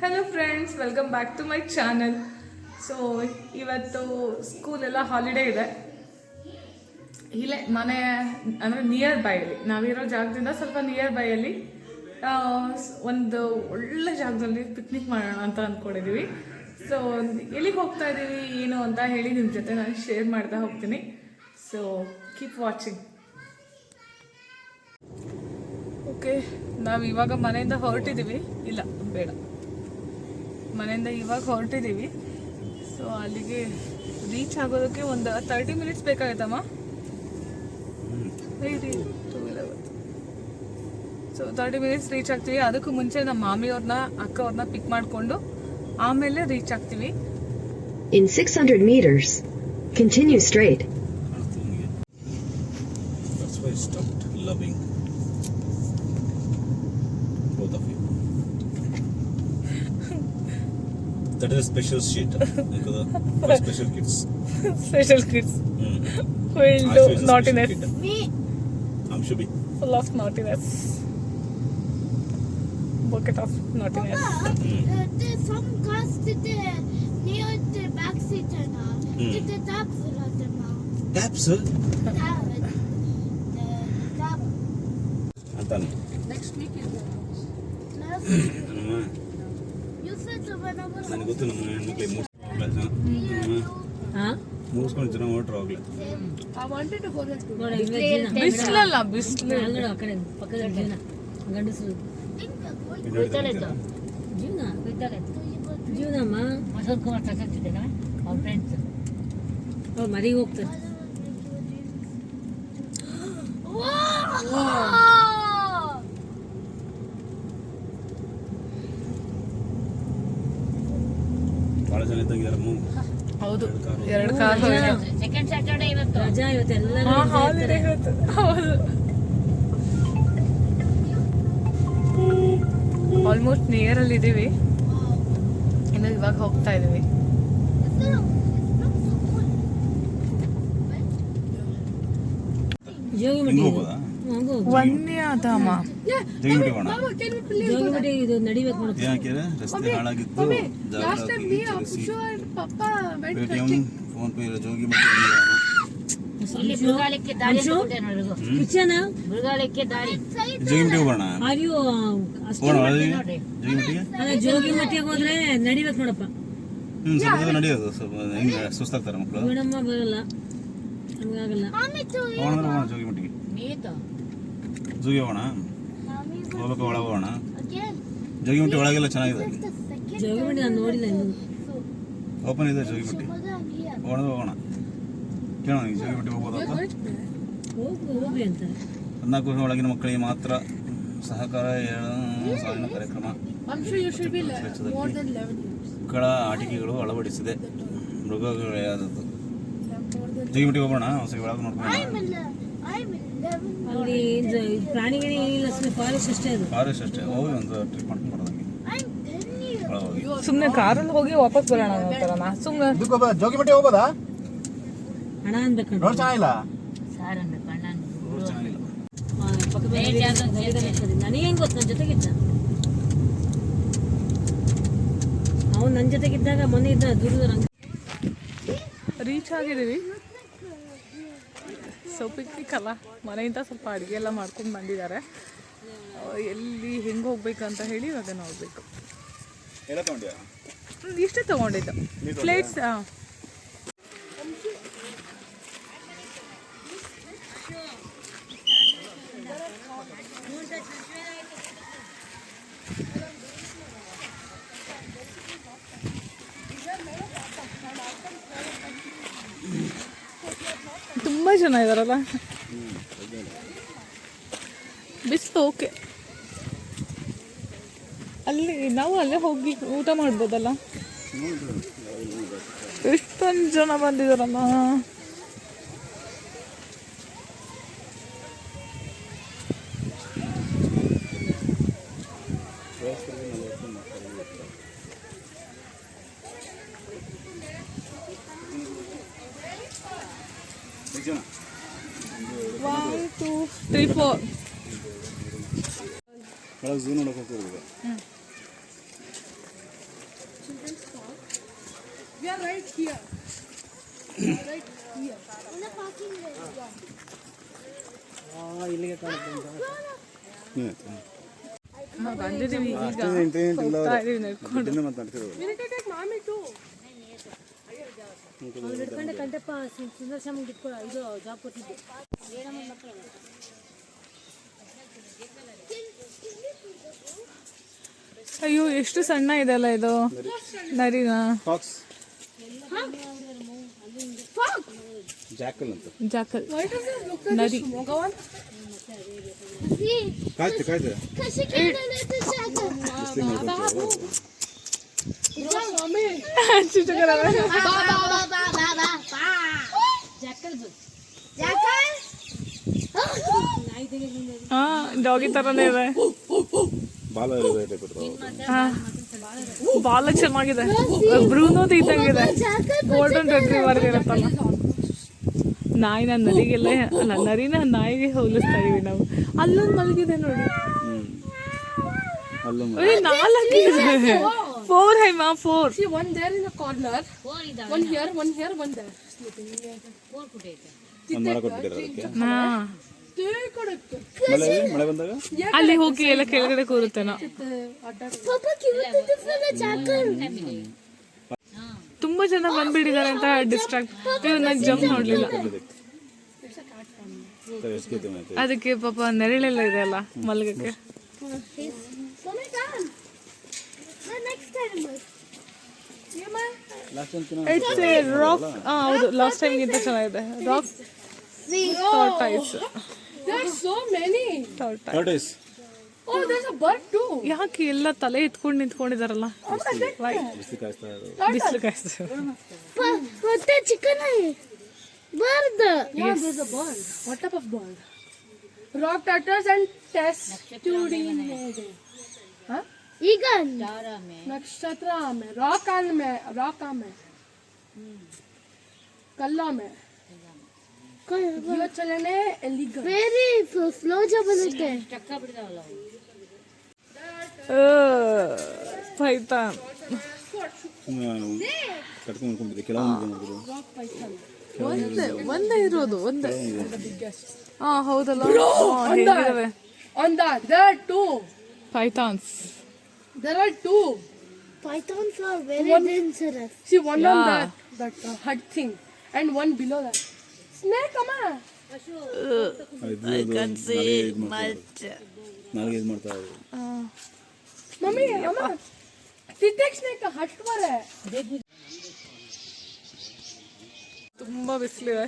Hello friends, welcome back to my channel. So ಇವತ್ತು ಸ್ಕೂಲೆಲ್ಲ holiday ಇದೆ. ಇಲ್ಲೇ ಮನೆ ಅಂದರೆ ನಿಯರ್ ಬೈಯಲ್ಲಿ, ನಾವಿರೋ ಜಾಗದಿಂದ ಸ್ವಲ್ಪ ನಿಯರ್ ಬೈಯಲ್ಲಿ ಒಂದು ಒಳ್ಳೆ ಜಾಗದಲ್ಲಿ ಪಿಕ್ನಿಕ್ ಮಾಡೋಣ ಅಂತ ಅಂದ್ಕೊಂಡಿದ್ದೀವಿ. ಸೊ ಎಲ್ಲಿಗೆ ಹೋಗ್ತಾ ಇದ್ದೀವಿ ಏನು ಅಂತ ಹೇಳಿ ನಿಮ್ಮ ಜೊತೆ ನಾನು ಶೇರ್ ಮಾಡ್ತಾ ಹೋಗ್ತೀನಿ. So keep watching. ಓಕೆ, ನಾವು ಇವಾಗ ಮನೆಯಿಂದ ಹೊರಟಿದ್ದೀವಿ. ಇಲ್ಲ ಬೇಡ, ಮನೆಯಿಂದ ಇವಾಗ ಹೊರಟಿದ್ದೀವಿ. ಸೊ ಅಲ್ಲಿಗೆ ರೀಚ್ ಆಗೋದಕ್ಕೆ ಒಂದು 30 ಮಿನಿಟ್ಸ್ ಬೇಕಾಗುತ್ತಮ್ಮ. ಸೊ 30 ಮಿನಿಟ್ಸ್ ರೀಚ್ ಆಗ್ತೀವಿ. ಅದಕ್ಕೂ ಮುಂಚೆ ನಮ್ಮ ಮಾಮಿಯವ್ರನ್ನ ಅಕ್ಕ ಅವ್ರನ್ನ ಪಿಕ್ ಮಾಡಿಕೊಂಡು ಆಮೇಲೆ ರೀಚ್ ಆಗ್ತೀವಿ. In 600 meters, continue straight. That's why I stopped loving both of you. That is a special sheet for special kids. Special kids. Who will do naughtiness. Me. I'm Shubhi. Full of naughtiness. Bucket of naughtiness. There's some cars near the back seat now. The taps are there now. Taps? Tap. Antan. Next week is You said whenever. ನನಗೆ ಗೊತ್ತು ನಮ್ಮ ಹೆಣ್ಮಕ್ಳಿಗೆ ಮೂಸ್ಕೊಂಡು ಜನ ಹೊರಟ್ರು ಹೋಗ್ಲಿ. I wanted to go there. ಬಿಸ್ಲಲ್ಲ, ಬಿಸ್ಲು. ಗಂಡಸರು ಜೀವನಮ್ಮ ವಸಂತ ಕುಮಾರ್ ತಗೊಂಡಿದ್ದೇನೆ ಅವ್ರ ಫ್ರೆಂಡ್ಸ್ ಅವ್ರು ಮರಿಗೆ ಹೋಗ್ತಾರೆ. ಭಾಳ ಜನ ಇದ್ದಂಗಿದ್ದಾರೆ. ಹೌದು, 2 ಕಾರ್ ಸೆಕೆಂಡ್ ಸ್ಯಾಟರ್ಡೆ ಇವತ್ತು ರಜಾ, ಇವತ್ತು ಎಲ್ಲ ಹಾಲಿಡೇ ಇವತ್ತು. ಹೌದು, ಆಲ್ಮೋಸ್ಟ್ ನಿಯರ್ ಅಲ್ಲಿ ಇದೀವಿ. ಇನ್ನು ಇವಾಗ ಹೋಗ್ತಾ ಇದೀವಿ. ಹಿಂಗೆ ಹೋಗೋದಾ? ವನ್ಯಧಾಮ ಜೋಗಿಮಟ್ಟಿ ಹೋಗೋಣ. ಜೋಗಿಮಟ್ಟಿ ಇದು ನಡಿಬೇಕು ನೋಡು. ಯಾಕೆ ರಸ್ತೆ ಹಾಳಾಗಿತ್ತು. ಪೇಟಿಎಂ, ಫೋನ್ ಪೇ, ಜೋಗಿಮಟ್ಟಿ ಇಲ್ಲಿ ಮೃಗಾಲಯಕ್ಕೆ ದಾರಿ ತಗೊಂಡೆ ನೋಡು. ಕಿಚನ ಮೃಗಾಲಯಕ್ಕೆ ದಾರಿ. ಜೋಗಿಮಟ್ಟಿ ಹೋಗೋಣ. ಆರ್ಯು ಜೋಗಿಮಟ್ಟಿಗೆ ಜೋಗಿಮಟ್ಟಿಗೆ ಹೋದ್ರೆ ನಡಿಬೇಕು ನೋಡಪ್ಪ. ಸ್ವಲ್ಪ ನಡೆಯೋದು. ಸ್ವಲ್ಪ ಹೆಂಗೆ ಸುಸ್ತಾಗ್ತಾರೆ ಮಕ್ಕಳು. ಮೇಡಮ್ಮ ಬರಲ್ಲ, ನಮಗಾಗಲ್ಲ. ಹೋಗೋಣ ಜೋಗಿಮಟ್ಟಿಗೆ. ಜೋಗಿ ಹೋಗೋಣ. ಹೋಗ್ಬೇಕು, ಒಳಗೆ ಹೋಗೋಣ. ಜೋಗಿಮಟ್ಟಿ ಒಳಗೆಲ್ಲ ಚೆನ್ನಾಗಿದೆ. ಜೋಗಿಮಟ್ಟಿ ನಾನು ನೋಡಿಲ್ಲ ಇನ್ನು. ಓಪನ್ ಇದೆ ಜೋಗಿಮಟ್ಟಿ. ಹೋಗೋಣ. ಕೇಳೋಣ, ಈಗ ಜೋಗಿಮಟ್ಟಿ ಹೋಗ್ಬೋದು ಅಂತ. ಹೋಗ್ರಿ ಅಂತ. 14 ವರ್ಷ ಒಳಗಿನ ಮಕ್ಕಳಿಗೆ ಮಾತ್ರ ಸಹಕಾರ ಸಾಲಿನ ಕಾರ್ಯಕ್ರಮ. ಮಕ್ಕಳ ಆಟಿಕೆಗಳು ಅಳವಡಿಸಿದೆ. ಮೃಗಗಳಾದದ್ದು. ಜೋಗಿಮಟ್ಟಿ ಹೋಗೋಣ. ಹೊಸ ಒಳಗೆ ನೋಡ್ಕೊಂಡು ಅಲ್ಲಿ ಪ್ರಾಣಿಗಳೇ ಏನಿಲ್ಲ, ಫಾರೆಸ್ಟ್ ಅಷ್ಟೇ. ಅದು ಫಾರೆಸ್ಟ್ ಅಷ್ಟೇ. ಹೋಗಿ ಒಂದು ಟ್ರಿಪ್ ಮಾಡ್ಕೊಂಡು ಬರೋದಂಗೆ. ಸುಮ್ಮನೆ ಕಾರಲ್ಲಿ ಹೋಗಿ ವಾಪಸ್ ಬರೋಣ ಅಂತಾರಲ್ಲ. ಸುಮ್ಮನೆ ಜೋಗಿಮಟ್ಟಿ ಹೋಗೋದಾ? ಹಣ ಅನ್ಬೇಕಂತ ರೋಡ್ ಚೆನ್ನಾಗಿಲ್ಲ. ಸಾರ್ ಅನ್ಬೇಕು, ಅಣ್ಣ ರೋಡ್ ಚೆನ್ನಾಗಿಲ್ಲ. ನನಗೆ ಹೆಂಗ್ ಗೊತ್ತು? ನನ್ನ ಜೊತೆಗಿದ್ದ ಅವನು, ನನ್ನ ಜೊತೆಗಿದ್ದಾಗ ಮೊನ್ನೆ ಇದ್ದ ದೂರದ. ರೀಚ್ ಆಗಿದ್ದೀವಿ. ಸೊ ಪಿಕ್ನಿಕ್ ಅಲ್ಲ, ಮನೆಯಿಂದ ಸ್ವಲ್ಪ ಅಡುಗೆ ಎಲ್ಲ ಮಾಡ್ಕೊಂಡು ಬಂದಿದ್ದಾರೆ. ಎಲ್ಲಿ ಹೆಂಗೆ ಹೋಗ್ಬೇಕಂತ ಹೇಳಿ ಇವಾಗ ನೋಡಬೇಕು. ಎಲ್ಲ ತಗೊಂಡ್ಯಾ? ಇಷ್ಟೇ ತೊಗೊಂಡಿದ್ದು ಪ್ಲೇಟ್ಸ್. ತುಂಬ ಜನ ಇದಾರಲ್ಲ. ಬಿಸಿಲು ಓಕೆ. ಅಲ್ಲಿ ನಾವು ಅಲ್ಲೇ ಹೋಗಿ ಊಟ ಮಾಡ್ಬೋದಲ್ಲ. ಎಷ್ಟೊಂದು ಜನ ಬಂದಿದಾರಲ್ಲ. One, two, three, four. ಒಳಗೆ ಝೂ ನೋಡಕ್ಕೆ ಹೋಗ್ತೀವಿ. ನಾವು ಬಂದಿದ್ದೀವಿ ಈಗ ಹೋಗ್ತಾ ಇದೀವಿ ನಡ್ಕೊಂಡು. ಕಂಟಪ್ಪ ಸುಂದರಶ್ಯಾಮ್ ಇಟ್ಕೊಳ್ಳ ಇದು ಜಾಬ್ ಕೊಟ್ಟಿದ್ದು ಅಯ್ಯೋ ಎಷ್ಟು ಸಣ್ಣ ಇದೆ ಅಲ್ಲ ಇದು ನರಿನ. ಫಾಕ್ಸ್ ಜಾಕಲ್ ಅಂತ ಜಾಕಲ್ ನರಿ. ಕಾಯ್ತು ಕಾಯ್ತು ಹಾ ಡಾಗಿ ತರನೇ ಇದೆ. ಬಾಲ ಬಾಲ ಚೆನ್ನಾಗಿದೆ. ಬ್ರೂನೋದು ಇದ್ದಂಗಿದೆ. ಗೋಲ್ಡನ್ ರೆಟ್ರೀವರ್ ಇರುತ್ತಲ್ಲ. ನಾಯಿನ ನರಿಗೆಲ್ಲ ಅಲ್ಲ, ನರಿನ ನಾಯಿಗೆ ಹೋಲಿಸ್ತಾ ಇದೀವಿ ನಾವು. ಅಲ್ಲೊಂದು ಮಲಗಿದೆ ನೋಡಿ. ನಾಲ್ಕಿದೆ. 4 ಹೈಮಾ 4. See, one there in the corner, one here, one here, one there. ಒಂದು ಮರ ಕೊಟ್ಬಿಟ್ಟಿರೋ ಅದಕ್ಕೆ. ಹಾ ಮಳೆ ಬಂದಾಗ ಅಲ್ಲಿ ಹೋಗಿ ಎಲ್ಲ ಕೆಳಗಡೆ ಕೂರುತ್ತೇನೋ. ತುಂಬಾ ಜನ ಬಂದ್ಬಿಟ್ಟಿದ್ದಾರೆ ಅಂತ ಡಿಸ್ಟ್ರಾಕ್ಟ್. ನಾನು ಜಂಪ್ ನೋಡ್ಲಿಲ್ಲ ಅದಕ್ಕೆ. ಪಾಪ ನೆರಳೆಲ್ಲ ಇದೆ ಅಲ್ಲ ಮಲಗಕ್ಕೆ. It's a rock. ಹೌದು, ಲಾಸ್ಟ್ ಟೈಮ್ ಗಿಂತ ಚೆನ್ನಾಗಿದೆ. Rock tortoise. There's so many. Tortoise. Oh, there's a bird too. ಯಾಕೆ ಎಲ್ಲ ತಲೆ ಎತ್ಕೊಂಡು ನಿಂತ್ಕೊಂಡಿದಾರಲ್ಲ? ಬಿಸಿ ಕಾಯಿಸ್ತಾ ಇರೋದು. ಬಿಸಿಲು ಕಾಯಿಸ್ತಾರೆ. ಮತ್ತೆ chicken bird. Yeah, there's a bird. What type of bird? Rock turtles and testudinid. Huh? Eagle. नक्षत्र में, रॉक में, कल्ला में. ये चलने illegal. ವೆರಿ ಸ್ಲೋ ಜಾಬ್ ಬರುತ್ತೆ. ಚಕ್ಕ ಬಿಡ್ತಾವಲ್ಲ ಅವು. ಪೈಥಾನ್ ಕಟ್ಕೊಂಡು ಅನ್ಕೊಂಡಿದ್ದೆ ಕೆಲವೊಂದು ಒಂದೇ ಇರೋದು. ಒಂದೇ. ಹಾ ಹೌದಲ್ಲ. ಹೇಗಿದಾವೆ On that, there are two. ಪೈಥಾನ್ಸ್. There are two. Pythons are very dangerous. See, one on that hut thing, and one below that. Snake, come on. ನಾಲ್ಗೆ ಇದು ಮಾಡ್ತಾ ಇರೋದು. Mummy, mama. Titek snake का hut पर है. ತುಂಬಾ ಬಿಸಿಲಿದೆ.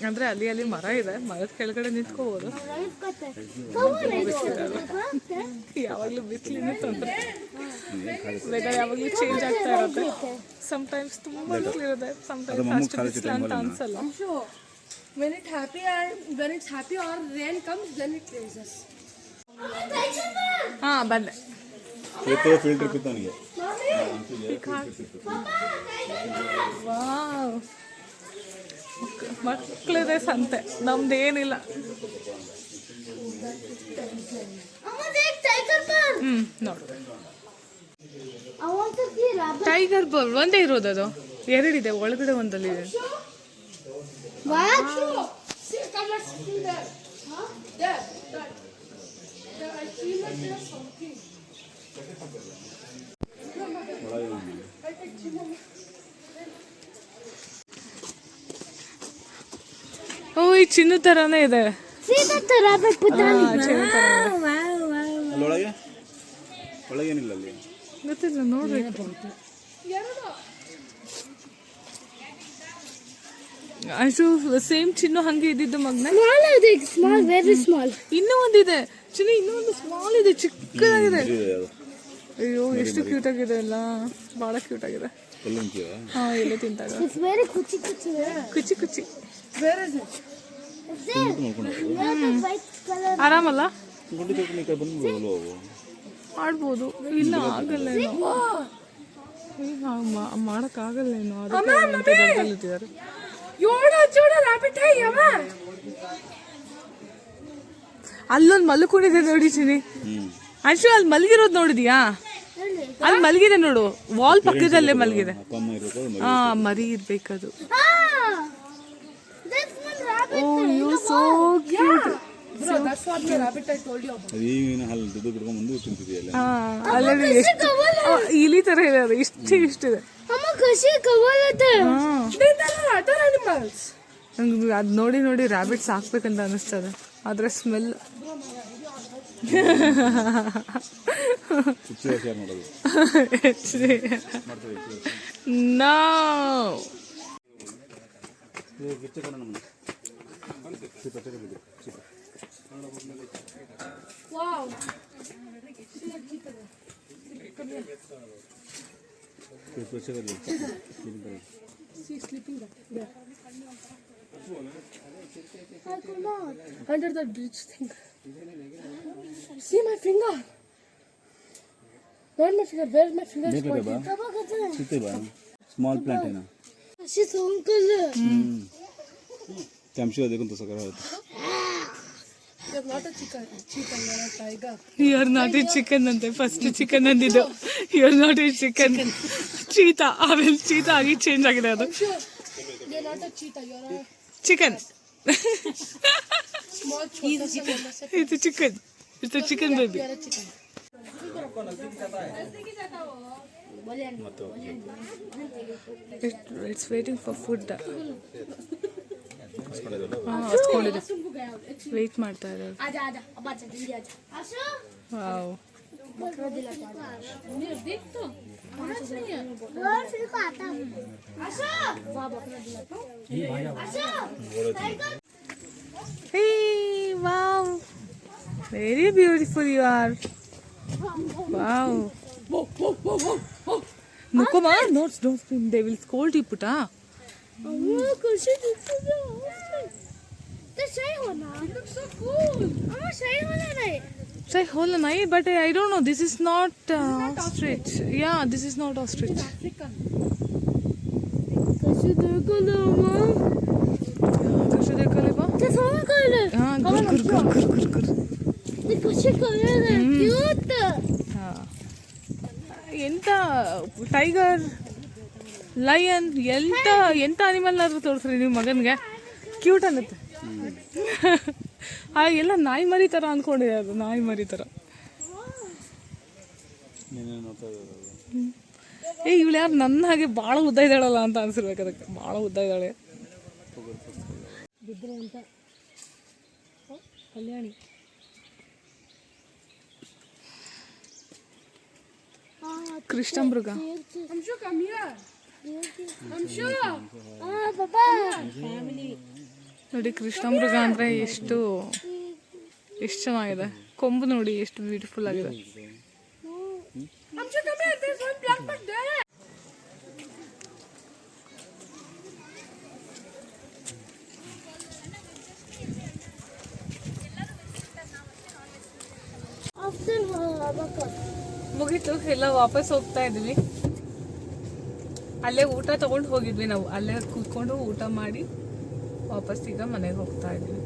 ಅಂದ್ರೆ ಅಲ್ಲಿ ಮರ ಇದೆ. ಮರದ ಕೆಳಗಡೆ ನಿಂತ್ಕೋಬಹುದು. ಯಾವಾಗ್ಲೂ ಬಿಸಿಲಿನ ತೊಂದರೆ. ವೆದರ್ ಯಾವಾಗ್ಲೂ ಚೇಂಜ್ ಆಗ್ತಾ ಇರುತ್ತೆ. ಸಮಟೈಮ್ಸ್ ತುಂಬಾ ಬಿಸಿಲಿರುತ್ತೆ, ಸಮಟೈಮ್ಸ್ ಅಷ್ಟು ಬಿಸಿಲು ಅಂತ ಅನ್ಸಲ್ಲ. Sure. When it's happy or rain comes, then it freezes. ಹಾ ಬಂದೆ. ಫಿಲ್ಟರ್ ಇತ್ತು ನನಗೆ. ವಾವ್, ಮಕ್ಕಳಿದೆ ಸಂತೆ. ನಮ್ದೇನಿಲ್ಲ. ನೋಡು, I want to see rabbit. Tiger bird ಒಂದೇ ಇರೋದು. ಅದು ಎರಡಿದೆ, ಒಳಗಡೆ ಒಂದಲ್ಲಿದೆ. What? See, come, let's see there. Huh? There. I feel like there's something. ಓ, ಈ ಚಿನ್ನ ತರಾನೇ ಇದೆ. See that rabbit put on. ಚಿನ್ನ ತರ ಇದೆ. ಅಲ್ಲೊಳಗೆ ಒಳಗೇನಿಲ್ಲ ಅಲ್ಲಿ. ಗೊತ್ತಿಲ್ಲ, ನೋಡ್ರಿ. ಅದು ಸೇಮ್ ಚಿನ್ನು ಹಂಗೆ ಇದ್ದಿದ್ದು ಮಗ್ನ. Small, very small. ಇನ್ನೂ ಒಂದಿದೆ ಚಿನ್ನು, ಇನ್ನೂ ಒಂದು ಸ್ಮಾಲ್ ಇದೆ, ಚಿಕ್ಕದಾಗಿದೆ. ಅದು ಅಯ್ಯೋ ಎಷ್ಟು ಕ್ಯೂಟ್ ಆಗಿದೆ ಅಲ್ಲ, ಬಹಳ ಕ್ಯೂಟ್ ಆಗಿದೆ. ಎಲ್ಲ ನಿಂತೀವ. ಹಾ, ಎಲ್ಲ ತಿಂತಾಗ It's very kuchi. Kuchi Kuchi. Where is it? It's there. Yeah, the white color. ಆರಾಮಲ್ಲ ಗುಂಡಿ ತೊಳ್ಕೊಂಡು ಈ ಕಡೆ ಬಂದು ಅವು ಮಾಡ್ಬೋದು. ಇಲ್ಲ ಆಗಲ್ಲೇನೋ, ಮಾಡಕ್ಕಾಗಲ್ಲೇನೋ. ಅದಕ್ಕೆ Yoda rabbit hai yama. ಅಲ್ಲೊಂದು ಮಲ್ಕೊಂಡಿದೆ ನೋಡಿ ಚಿನಿ. ಅಶು, ಅಲ್ಲಿ ಮಲಗಿರೋದು ನೋಡಿದ್ಯಾ? ಅಲ್ಲಿ ಮಲಗಿದೆ ನೋಡು, ವಾಲ್ ಪಕ್ಕದಲ್ಲೇ ಮಲಗಿದೆ. ಅಪ್ಪ ಅಮ್ಮ ಇರ್ಬೇಕು, ಅದು ಹಾ, ಮರಿ ಇರ್ಬೇಕದು. Ah! That's one rabbit. Oh you so cute. Bro, that's what the rabbit I told you about. ಅದು ಈಗಿನ ಅಲ್ಲಿ ದುಡ್ಡು ಬಿಡ್ಕೊಂಡ್ಬಂದು ತಿಂತಿದೆಯಲ್ಲ. ಅಲ್ಲಲ್ಲಿ ಎಷ್ಟು ಇಲಿ ತರ ಇದೆ ಅದು, ಇಷ್ಟಿದೆ. Mama, kashi kavalate. These are other animals. ನಂಗೆ ಅದು ನೋಡಿ ನೋಡಿ ರ್ಯಾಬಿಟ್ ಸಾಕ್ಬೇಕಂತ ಅನಿಸ್ತದೆ, ಆದ್ರೆ ಸ್ಮೆಲ್. ಹುಚ್ಚು ಶೇರ್ ಮಾಡೋದು no. Wow. She's sleeping there. I could not. Under the bridge thing. See my finger. Not my finger. Where's my finger? is ಬೇಕಾ pointing? ಬಾ Papa, kata. ಸಿಗ್ತೇ ಬಾ ಸ್ಮಾಲ್ ಪ್ಲಾಂಟ್ ಏನೋ She's uncle. ಕ್ಯಾಂಪ್ಶೂ ಅದಕ್ಕಂತ ಸಕರ ಆಯ್ತು. You're not a chicken. Cheetah, you're a tiger. You are not a chicken ಅಂತೆ, first chicken ಅಂದಿದ್ದು. You are not a chicken, cheetah. ಆಮೇಲೆ cheetah ಆಗಿ ಚೇಂಜ್ ಆಗಿದೆ ಅದು. Sure. You're not a cheetah. You're a chicken. small chota. ಇದು chicken, it's chicken baby. You're a chicken. It's waiting for food. ಹಸ್ಕೊಂಡಿದೆ, wait ಮಾಡ್ತಾ ಇದ್ದಾರೆ. Aja, aja. Abba, jandi aja. Asha. Wow. Bakra dila pata. Deख to. Road से को आता. Asha. वाह, bakra dila to. Asha. Tiger. Hey, wow. Very beautiful you are. Wow. No, come on. Don't scream. They will scold you, Puta. Oh, kushi this is awesome. The shy hona. It looks so cool. Amma shy hona nahi. Say whole night, but I don't know. This is not ostrich. Yeah, this is not ostrich. Kushi dekho na amma. Kushi dekho le ba. The song color. हाँ, gur. The kushi color है. Cute. हाँ. ಎಂತ tiger, lion, ಎಂತ ಅನಿಮಲ್ನಾದ್ರೂ ತೋರಿಸ್ರಿ ನಿಮ್ಮ ಮಗನಿಗೆ, cute ಅನ್ನತ್ತೆ. ಎಲ್ಲ ನಾಯಿ ಮರಿ ಥರ ಅಂದ್ಕೊಂಡಿದೆ ಅದು, ನಾಯಿ ಮರಿ ಥರ. ನೀನೇನು ನೋಡ್ತಾ ಇರೋದು? ಇವಳು ಯಾರು ನನ್ನ ಹಾಗೆ ಭಾಳ ಉದ್ದ ಇದ್ದಾಳಲ್ಲ ಅಂತ ಅನ್ಸಿರ್ಬೇಕು ಅದಕ್ಕೆ, ಭಾಳ ಉದ್ದ ಇದ್ದಾಳೆ. ಬಿದ್ರು ಅಂತ ಕಲ್ಯಾಣಿ. ಕೃಷ್ಣ ಮೃಗ. Amshu, come here. Amshu. Ah, papa. ನೋಡಿ ಕೃಷ್ಣ ಮೃಗ ಅಂದರೆ ಎಷ್ಟು ಚೆನ್ನಾಗಿದೆ. ಕೊಂಬು ನೋಡಿ ಎಷ್ಟು ಬ್ಯೂಟಿಫುಲ್ ಆಗಿದೆ. Amshu, come here. There's one black bug there. After Abaka. ಮುಗೀತು, ಎಲ್ಲ ವಾಪಸ್ ಹೋಗ್ತಾ ಇದ್ವಿ. ಅಲ್ಲೇ ಊಟ ತಗೊಂಡು ಹೋಗಿದ್ವಿ ನಾವು, ಅಲ್ಲೇ ಕೂತ್ಕೊಂಡು ಊಟ ಮಾಡಿ ವಾಪಸ್ ಈಗ ಮನೆಗೆ ಹೋಗ್ತಾ ಇದ್ವಿ.